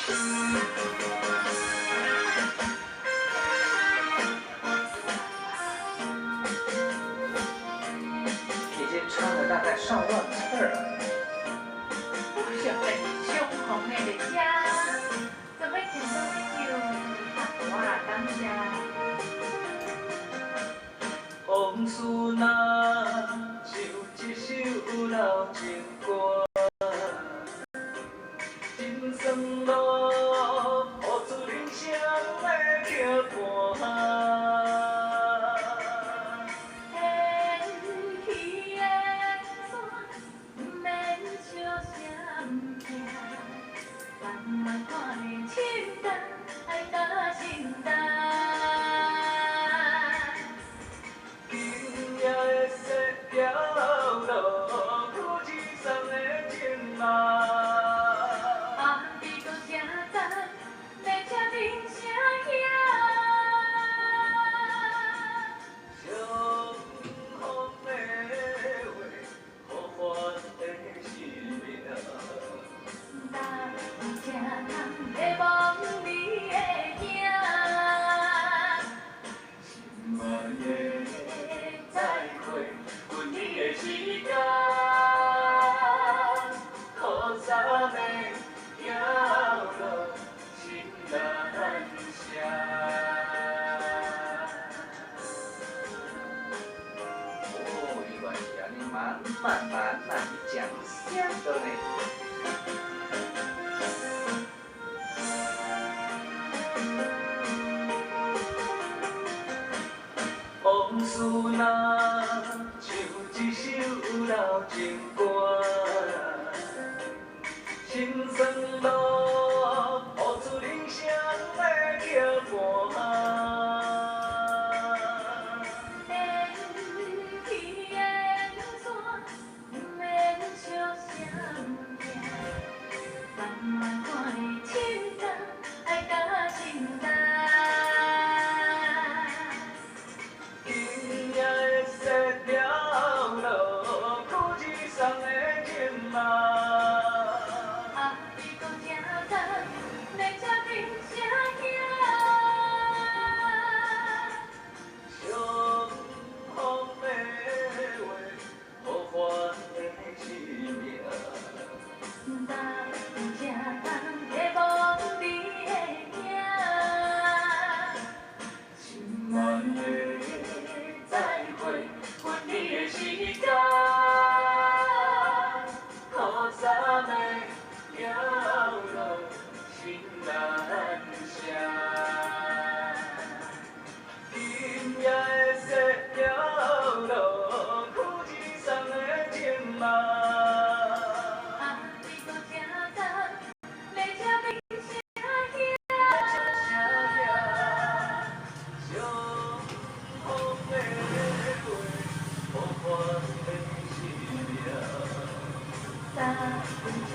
已经唱了大概上万次了。不想被胸红的人家，怎么见到你就我感谢。往事若像一首老情歌，人生路，付出人生的桥伴。慢看你心淡，爱到心淡。今夜的雪条路，苦一双的情梦。暗地搁正等，要听人声响。相逢的话，互换的生命。答应这人要望你的影。心爱的再会，阮你的时间，雨伞的行路，心难舍。哦，原来是安尼慢慢地讲香的呢。往事若像一首老情歌，人生路，付出人生的桥伴。天气的山，免笑声惊。慢慢看你心淡，爱到心淡。今夜的雪条路，苦一双的情梦。暗地搁正等，要听人声响。相逢的话，互换的生命。答应这人要望你的影。心爱的再会，阮你的时间，雨伞的行路，心难舍。今夜的雪条路，苦一双的情梦。暗地搁正等，要听人声响。相逢的话，互换的生命。答应这